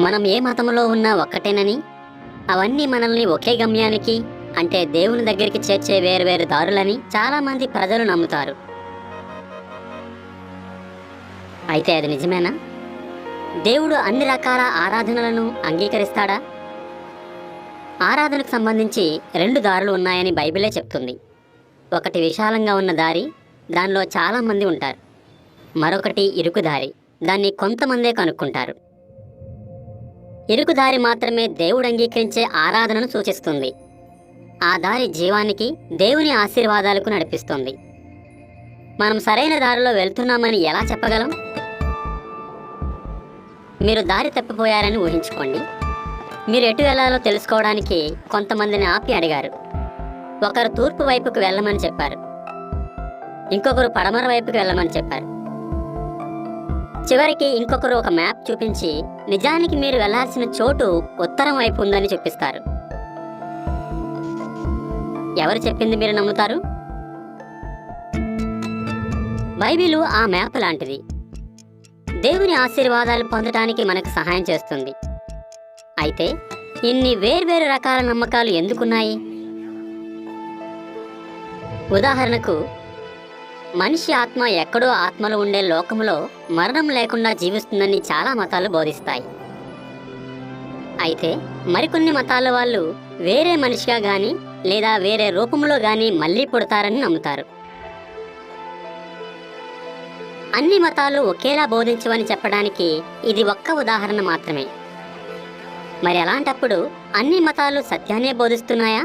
మనం ఏ మతంలో ఉన్నా ఒక్కటేనని, అవన్నీ మనల్ని ఒకే గమ్యానికి అంటే దేవుని దగ్గరికి చేర్చే వేరువేరు దారులని చాలామంది ప్రజలు నమ్ముతారు. అయితే అది నిజమేనా? దేవుడు అన్ని రకాల ఆరాధనలను అంగీకరిస్తాడా? ఆరాధనకు సంబంధించి 2 దారులు ఉన్నాయని బైబిలే చెప్తుంది. ఒకటి విశాలంగా ఉన్న దారి, దానిలో చాలామంది ఉంటారు. మరొకటి ఇరుకు దారి, దాన్ని కొంతమందే కనుక్కుంటారు. ఇరుకు దారి మాత్రమే దేవుడు అంగీకరించే ఆరాధనను సూచిస్తుంది. ఆ దారి జీవానికి, దేవుని ఆశీర్వాదాలకు నడిపిస్తుంది. మనం సరైన దారిలో వెళ్తున్నామని ఎలా చెప్పగలం? మీరు దారి తప్పిపోయారని ఊహించుకోండి. మీరు ఎటు వెళ్లాలో తెలుసుకోవడానికి కొంతమందిని ఆపి అడిగారు. ఒకరు తూర్పు వైపుకు వెళ్ళమని చెప్పారు, ఇంకొకరు పడమర వైపుకి వెళ్ళమని చెప్పారు. చివరికి ఇంకొకరు ఒక మ్యాప్ చూపించి నిజానికి మీరు వెళ్లాల్సిన చోటు ఉత్తరం వైపు ఉందని చూపిస్తారు. ఎవరు చెప్పింది మీరు నమ్ముతారు? బైబిలు ఆ మ్యాప్ లాంటిది. దేవుని ఆశీర్వాదాలు పొందటానికి మనకు సహాయం చేస్తుంది. అయితే ఇన్ని వేర్వేరు రకాల నమ్మకాలు ఎందుకున్నాయి? ఉదాహరణకు, మనిషి ఆత్మ ఎక్కడో ఆత్మలు ఉండే లోకంలో మరణం లేకుండా జీవిస్తుందని చాలా మతాలు బోధిస్తాయి. అయితే మరికొన్ని మతాల వాళ్ళు వేరే మనిషిగా గాని లేదా వేరే రూపంలో గాని మళ్ళీ పుడతారని నమ్ముతారు. అన్ని మతాలు ఒకేలా బోధించవని చెప్పడానికి ఇది ఒక్క ఉదాహరణ మాత్రమే. మరి అలాంటప్పుడు అన్ని మతాలు సత్యాన్నే బోధిస్తున్నాయా?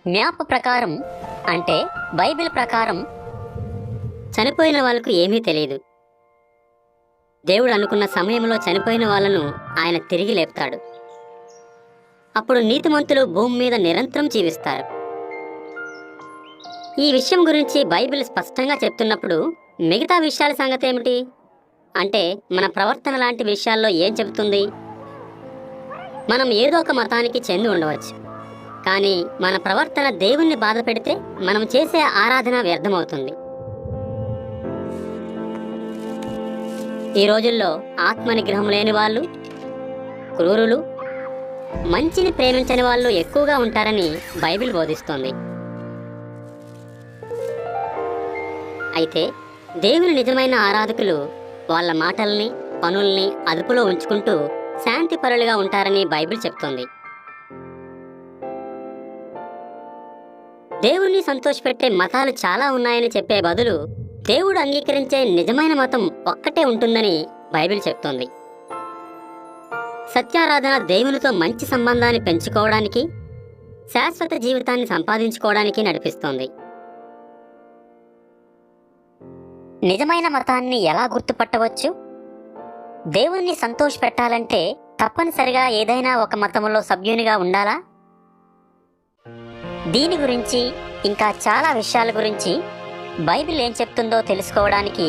మ్యాప్ ప్రకారం అంటే బైబిల్ ప్రకారం చనిపోయిన వాళ్ళకు ఏమీ తెలియదు. దేవుడు అనుకున్న సమయంలో చనిపోయిన వాళ్ళను ఆయన తిరిగి లేపుతాడు. అప్పుడు నీతిమంతులు భూమి మీద నిరంతరం జీవిస్తారు. ఈ విషయం గురించి బైబిల్ స్పష్టంగా చెప్తున్నప్పుడు మిగతా విషయాల సంగతి ఏమిటి? అంటే మన ప్రవర్తన లాంటి విషయాల్లో ఏం చెబుతుంది? మనం ఏదో ఒక మతానికి చెంది ఉండవచ్చు, కానీ మన ప్రవర్తన దేవుణ్ణి బాధ పెడితే మనం చేసే ఆరాధన వ్యర్థమవుతుంది. ఈ రోజుల్లో ఆత్మ నిగ్రహం లేని వాళ్ళు, క్రూరులు, మంచిని ప్రేమించని వాళ్ళు ఎక్కువగా ఉంటారని బైబిల్ బోధిస్తోంది. అయితే దేవుని నిజమైన ఆరాధకులు వాళ్ళ మాటల్ని, పనుల్ని అదుపులో ఉంచుకుంటూ శాంతి పరులుగా ఉంటారని బైబిల్ చెప్తోంది. దేవుణ్ణి సంతోషపెట్టే మతాలు చాలా ఉన్నాయని చెప్పే బదులు దేవుడు అంగీకరించే నిజమైన మతం ఒక్కటే ఉంటుందని బైబిల్ చెప్తోంది. సత్యారాధన దేవునితో మంచి సంబంధాన్ని పెంచుకోవడానికి, శాశ్వత జీవితాన్ని సంపాదించుకోవడానికి నడిపిస్తోంది. నిజమైన మతాన్ని ఎలా గుర్తుపట్టవచ్చు? దేవుణ్ణి సంతోషపెట్టాలంటే తప్పనిసరిగా ఏదైనా ఒక మతంలో సభ్యునిగా ఉండాలా? దీని గురించి ఇంకా చాలా విషయాల గురించి బైబిల్ ఏం చెప్తుందో తెలుసుకోవడానికి